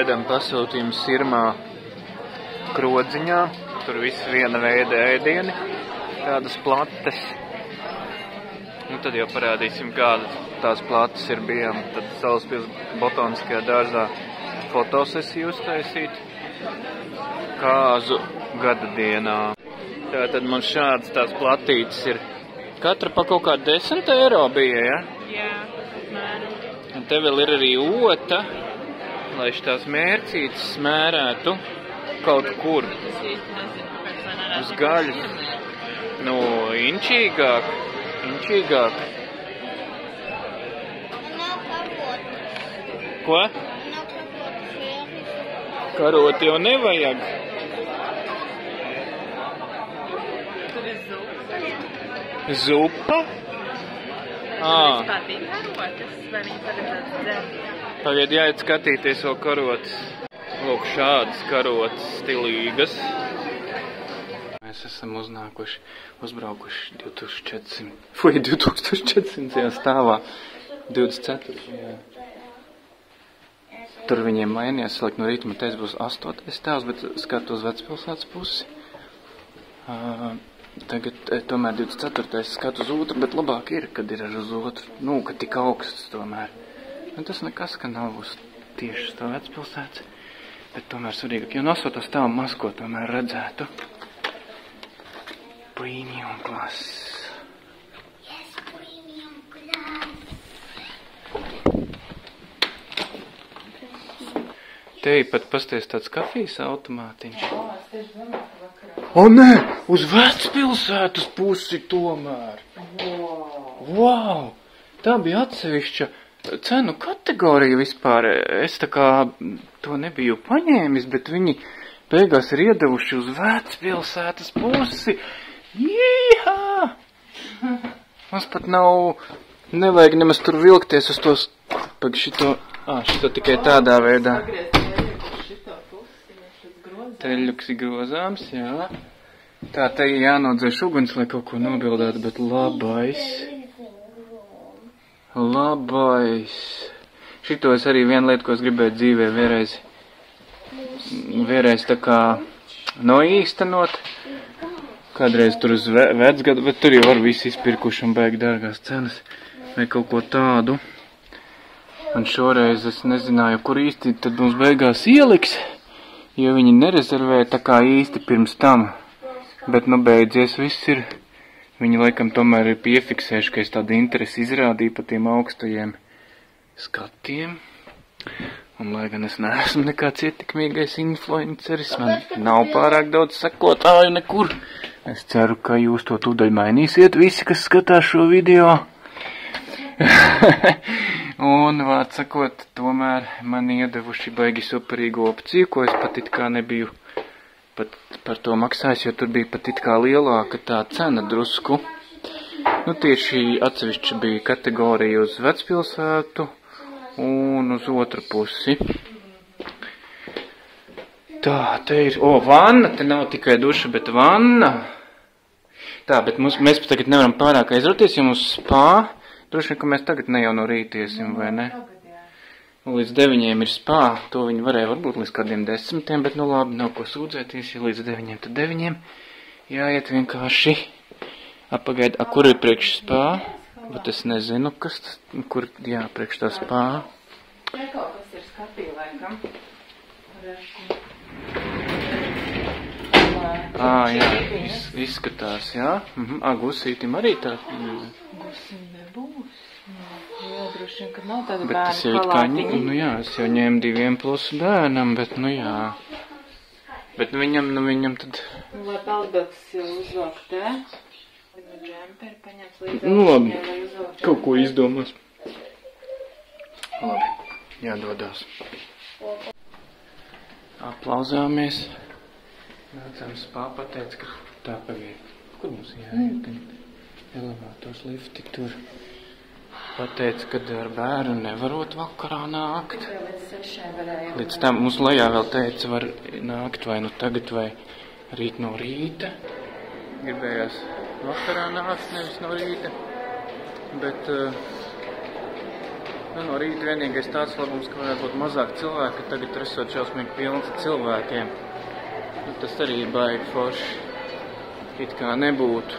gaidām pasūtījumu Sirmā Krodziņā. Tur viss viena veida ēdieni, tādas plates. Nu, tad jau parādīsim, kādas tās plates ir bijām. Tad Salaspils botaniskajā dārzā fotosesiju uztaisīt kāzu gada dienā. Tātad man šādas tās platītes ir. Katra pa kaut kā 10 eiro bija, ja? Jā, apmēram. Un te vēl ir arī ota, lai tās mērcītes smērētu kaut kur. Tas īsti nezinu, kāpēc vai nerāt. Uz gaļas. Nu, inčīgāk. Nav karotes. Ko? Nav karotes. Karoti jau nevajag. Tur ir zupa. Zupa? Mums patīk karotes, vai viņi paredzēts dzert? Tagad jāiet skatīties vēl karotes. Lūk, šādas karotes stilīgas. Mēs esam uzbraukuši 2400 stāvā. 24. Tur viņiem mainījās salikt no rīta, man teica būs 8. stāvs, bet skatu uz Vecpilsētas pusi. Tagad tomēr 24. skatu uz otru, bet labāk ir, kad ir uz otru. Nu, kad tik augsts tomēr. Un tas nekas, ka nav uz tieši uz to Vecpilsētas. Bet tomēr svarīgāk, jo no 8. stāvu maz ko tomēr redzētu. Premium class. Yes, premium class. Te pat pasties tāds kafijas automātiņš. O, nē! Uz Vecpilsētas pusi tomēr! Wow! Tā bija atsevišķa cenu kategorija vispār. Es tā kā to nebiju paņēmis, bet viņi beigās ir iedevuši uz Vecpilsētas pusi. Jīhā! Mums pat nevajag nemaz tur vilkties uz tos, šito tikai tādā veidā. Teļuks ir grozāms, jā. Tā te jānodzēš uguns, lai kaut ko nobildētu, bet labais. Šito es arī viena lieta, ko es gribēju dzīvē vēlreiz tā kā noīstenot. Kādreiz tur uz vecgadu, bet tur jau var visi izpirkuši un baigi dārgās cenas. Vai kaut ko tādu. Un šoreiz es nezināju, kur īsti tad mums beigās ieliks. Jo viņi nerezervēja tā kā īsti pirms tam. Bet, beidzies viss ir. Viņi laikam tomēr ir piefiksējuši, ka es tādu interesi izrādīju pa tiem augstajiem skatiem. Un, lai gan es neesmu nekāds ietekmīgais influenceris, man nav pārāk daudz sekotāju nekur. Es ceru, ka jūs to tūdaļ mainīsiet visi, kas skatās šo video. Un, vārds sakot, tomēr man iedevuši baigi superīgu opciju, ko es pat it kā nebiju pat par to maksājis, jo tur bija pat it kā lielāka tā cena drusku. Nu, tieši atsevišķi bija kategorija uz Vecpilsētu un uz otru pusi. Tā, te ir, vanna, te nav tikai duša, bet vanna. Tā, bet mēs tagad nevaram pārāk aizroties, jo mums spā. Droši vien, ka mēs tagad ne jau no rītiesim, vai ne? Līdz 9 ir spā, to viņi varēja varbūt līdz kādiem 10, bet labi, nav ko sūdzēties, ja līdz 9, tad 9. Jāiet vienkārši apagaid, kur ir priekš spā, bet es nezinu, kas tas, kur, jā, priekš tā spā. Te kaut kas ir skatī, laikam. Jā, izskatās, jā. Gusītim arī tā. Gusim nebūs. Jā, droši vien, ka nav tāda bet bērnu tas jau palātiņa. Jā, es jau ņēmu 2 plus bērnam, bet, jā. Bet viņam tad... Lai Palbeks jau uzvāk te. Viņu džemperi paņems līdz labi, kaut ko izdomās. Labi, jādodās. Aplauzāmies. Nācām spā, pateica, ka tā pagaid. Kur mums jāiet? Elevators, lifti tur. Pateica, ka ar bērnu nevarot vakarā nākt. Līdz tam mums lejā vēl teica, var nākt vai nu tagad vai rīt no rīta. Gribējās vakarā nākt, nevis no rīta. Bet, Nu, no rīta vienīgais tāds labums, ka varētu būt mazāk cilvēki, ka tagad esot šausmīgi pilns ar cilvēkiem. Nu, tas arī ir baigi forši. It kā nebūtu.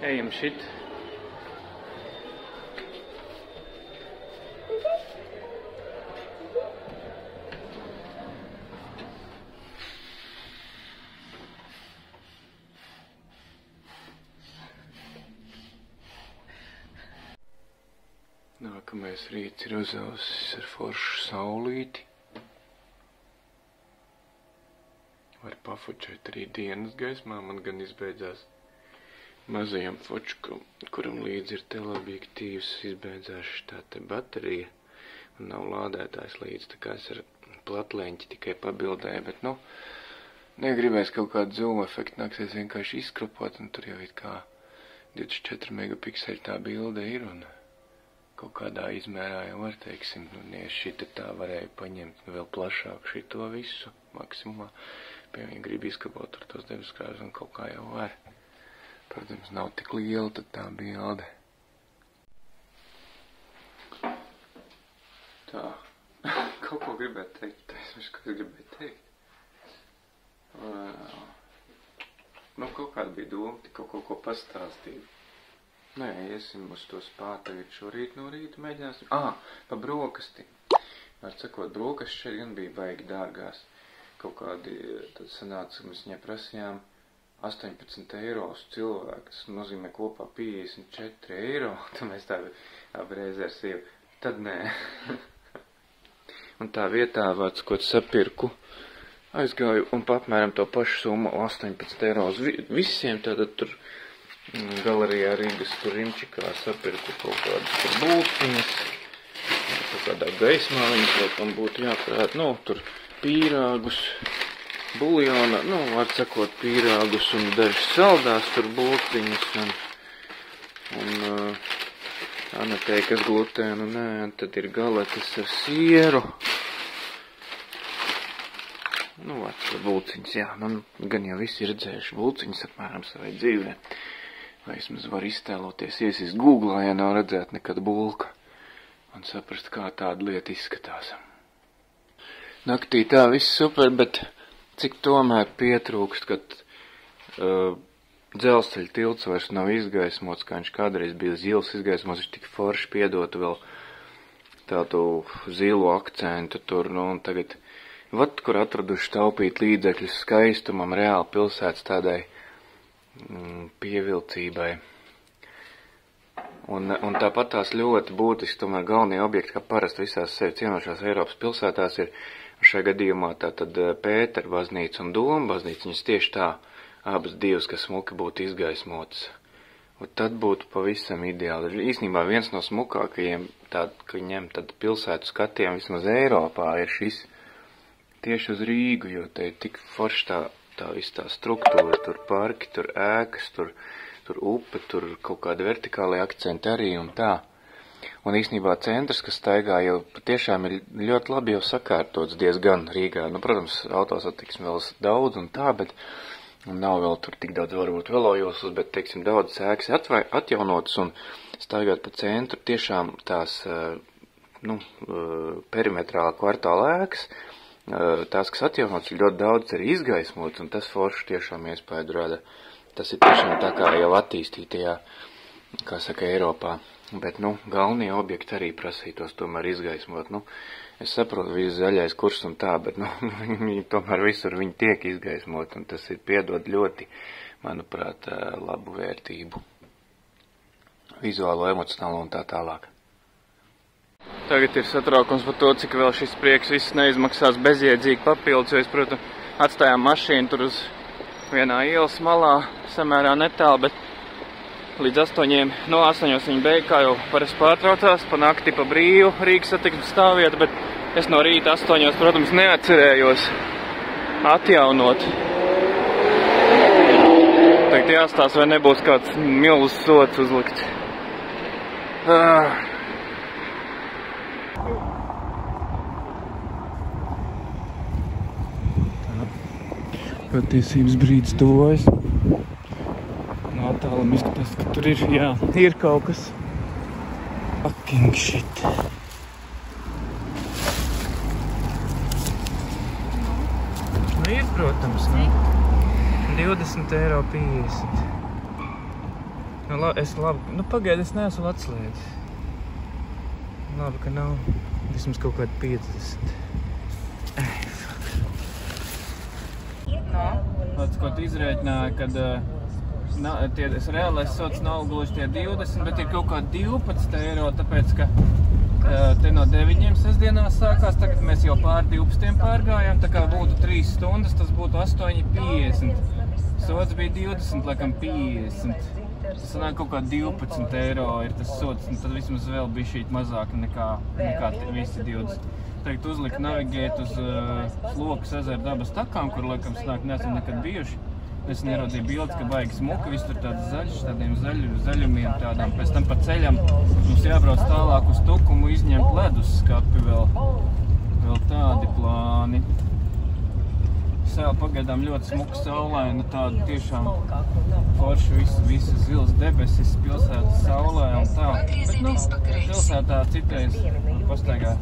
Ejam šit. Nākamais rīts ir uzausis ar foršu saulīti. Var pafočēt arī dienas gaismā, man gan izbeidzās mazajam fočukam, kuram līdzi ir teleobjektīvs, izbeidzās šitā te baterija un nav lādētājs līdzi, tā kā es ar platleņķi tikai pabildēju, bet, nu, negribēs kaut kādu zoom efektu, nāksies vienkārši izkropot, un tur jau ir kā 24 megapikseli tā bilde ir, un kaut kādā izmērā jau var, teiksim, nu, ja šita tā varēja paņemt vēl plašāk šito visu maksimumā. Piemēram, grib izkabot ar tos debeskrāžus un kaut kā jau var. Protams, nav tik liela tad tā bilde. Tā. Kaut ko gribētu teikt. Es visu, ko gribētu teikt. Nu, kaut kāda bija doma, tik kaut ko pastāstīt. Nē, iesim uz to spā tagad šorīt no rīta mēģināsim. Pa brokasti. Var sakot, brokasti šeit gan bija baigi dārgās. Kaut kādi, tad sanāca, ka mēs viņai prasījām 18 eiro uz cilvēku. Tas nozīmē kopā 54 eiro. Tad mēs tā apreiz ar sievu. Tad nē. Un tā vietā, vārds, ko sapirku, aizgāju un pa apmēram to pašu summu 18 eiro uz visiem. Tātad tur galerijā Rīgas tur Rimčikā sapirku kaut kādas tur būtiņas. Kaut kādā gaismā viņas vēl tam būtu jāprāt. Nu, tur pīrāgus, buljona, nu, var sakot, pīrāgus un dažas saldās tur būtiņas un anateikas glutēnu, nē, un tad ir galetes ar sieru. Nu, var tur būtiņas, jā, nu, gan jau visi ir redzējuši būtiņas apmēram savai dzīvē. Vai vismaz var iztēloties, iesist Googlā, ja nav redzēt nekad bulka un saprast, kā tāda lieta izskatās. Naktī tā viss super, bet cik tomēr pietrūkst, kad dzelzceļa tilts vairs nav izgaismots, kā viņš kādreiz bija zils izgaismots, viņš tik forši piedotu vēl tādu zilu akcentu tur, nu, un tagad, vat, kur atraduši taupīt līdzekļus skaistumam, reāli pilsētas tādai pievilcībai. Un tāpat tās ļoti būtiski, tomēr galvenie objekti, kā parasti visās sevi cienošās Eiropas pilsētās ir, šajā gadījumā tātad Pētera baznīca un Doma baznīca, viņas tieši tā, abas divas, kas smuki būtu izgaismotas. Un tad būtu pavisam ideāli. Īsnībā viens no smukākajiem, ka ņem tad pilsētu skatiem vismaz Eiropā, ir šis tieši uz Rīgu, jo te ir tik forši tā viss tā struktūra, tur parki, tur ēkas, tur upe, tur kaut kādi vertikāli akcenti arī un tā. Un īstenībā centrs, kas staigā, jau patiešām ir ļoti labi jau sakārtots diezgan Rīgā. Nu, protams, autosatiksme vēl daudz un tā, bet nav vēl tur tik daudz varbūt velojoslas, bet, teiksim, daudz ēkas atjaunotas un staigāt pa centru tiešām tās, perimetrāla kvartāla ēkas, tās, kas atjaunotas, ir ļoti daudz arī izgaismotas, un tas forši tiešām iespēju rada. Tas ir tiešām tā kā jau attīstītajā, kā saka, Eiropā. Bet, galvenie objekti arī prasītos tomēr izgaismot. Es saprotu, viss zaļais kurs un tā, bet, viņi tomēr visur viņi tiek izgaismot, un tas ir piedod ļoti, manuprāt, labu vērtību. Vizuālo, emocionālo un tā tālāk. Tagad ir satraukums par to, cik vēl šis prieks viss neizmaksās bezjēdzīgi papildus, jo es, protams, atstājām mašīnu tur uz vienā ielas malā, samērā netālu, bet līdz 8 viņi beig, kā jau parasti pārtraucās, pa nakti pa brīvu Rīgas satiksmes stāvvieta, bet es no rīta 8, protams, neatcerējos atjaunot. Tagad jāstāsta, vai nebūs kāds milz sots uzlikts. Patiesības brīdis tuvojas. Nav tā galam izskatās, ka tur ir, jā, ir kaut kas. Fucking shit. Nu ir, protams, nu. 20,50 €. Nu, es labi, nu pagaidi, es neesmu atslēdzis. Labi, ka nav vismaz kaut kādi 50. Pats, ko tu izrēķināji, kad reālais sots nav gluži tie 20, bet ir kaut kā 12 €, tāpēc, ka te no 9 sestdienās sākās, tagad mēs jau pār 12 pārgājām, tā kā būtu 3 stundas, tas būtu 8,50. Sots bija 20, laikam 50. Tas sanāk kaut kā 12 € ir tas sots, un tad vismaz vēl bija šīt mazāk nekā visi 20. Tagad uzlika navigēt uz Slokas ezera dabas takām, kur, laikam, sanāk, neesam nekad bijuši. Es nerodīju bildes, ka baigi smuka, viss tur tāds zaļš, tādiem zaļumiem tādām. Pēc tam pa ceļam mums jābrauc tālāk uz Tukumu, izņemt ledus skapi vēl tādi plāni. Sēl pagaidām ļoti smuka saulaina, tāda tiešām forši visi zils debesis, pilsētas saulē un tā. Bet, nu, pilsētā citreiz pastaigā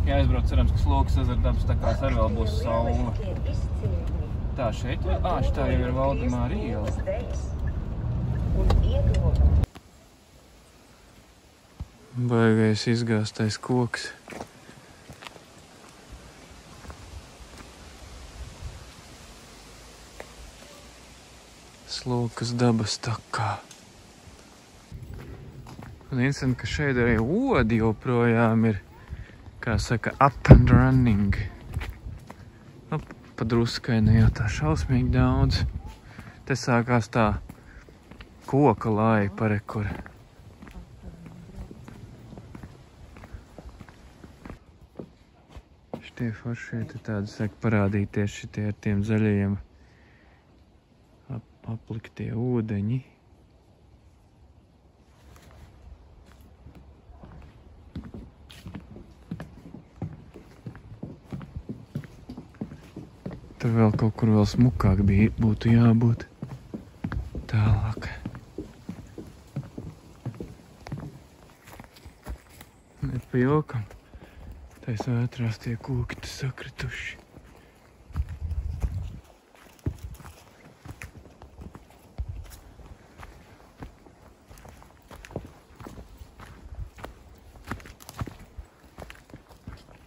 jāizbrauc, cerams, ka Slokas ezera dabas takās arī vēl būs saule. Tā šeit, šitā jau ir Valdemāra iela. Baigais izgāstais koks. Slokas dabas takā. Un interesanti, ka šeit arī odi joprojām ir, kā saka, up and running. Nu, pa druskai ne jau tā šausmīgi daudz. Te sākās tā koka laipa rekur. Šitie foršie te tādi sāk parādīties, šitie ar tiem zaļajiem apliktie ūdeņi. Tur vēl kaut kur vēl smukāk būtu jābūt. Tālāk. Ne pa jokam. Tais vētrās tie koki te sakrituši.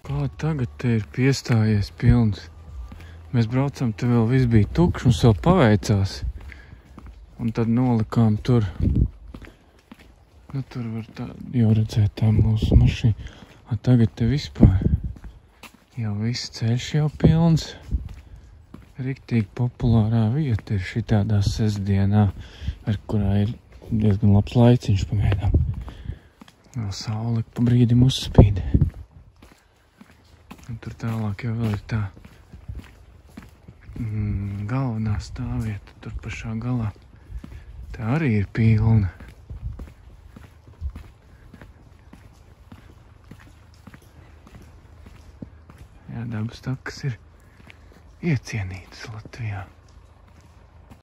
Kā tagad te ir piestājies pilns? Mēs braucam, te vēl viss bija tukšs, mums vēl paveicās. Un tad nolikām tur. Nu, tur var tā, jau redzēt tā mūsu mašīna. Tagad te vispār jau viss ceļš jau pilns. Riktīgi populārā vieta ir šitādā sestdienā, ar kurā ir diezgan labs laiciņš pagaidām. Vēl saule pa brīdim uzspīd. Un tur tālāk jau vēl ir tā galvenā stāvvieta, tur pašā galā. Tā arī ir pilna. Jā, dabas takas ir iecienītas Latvijā.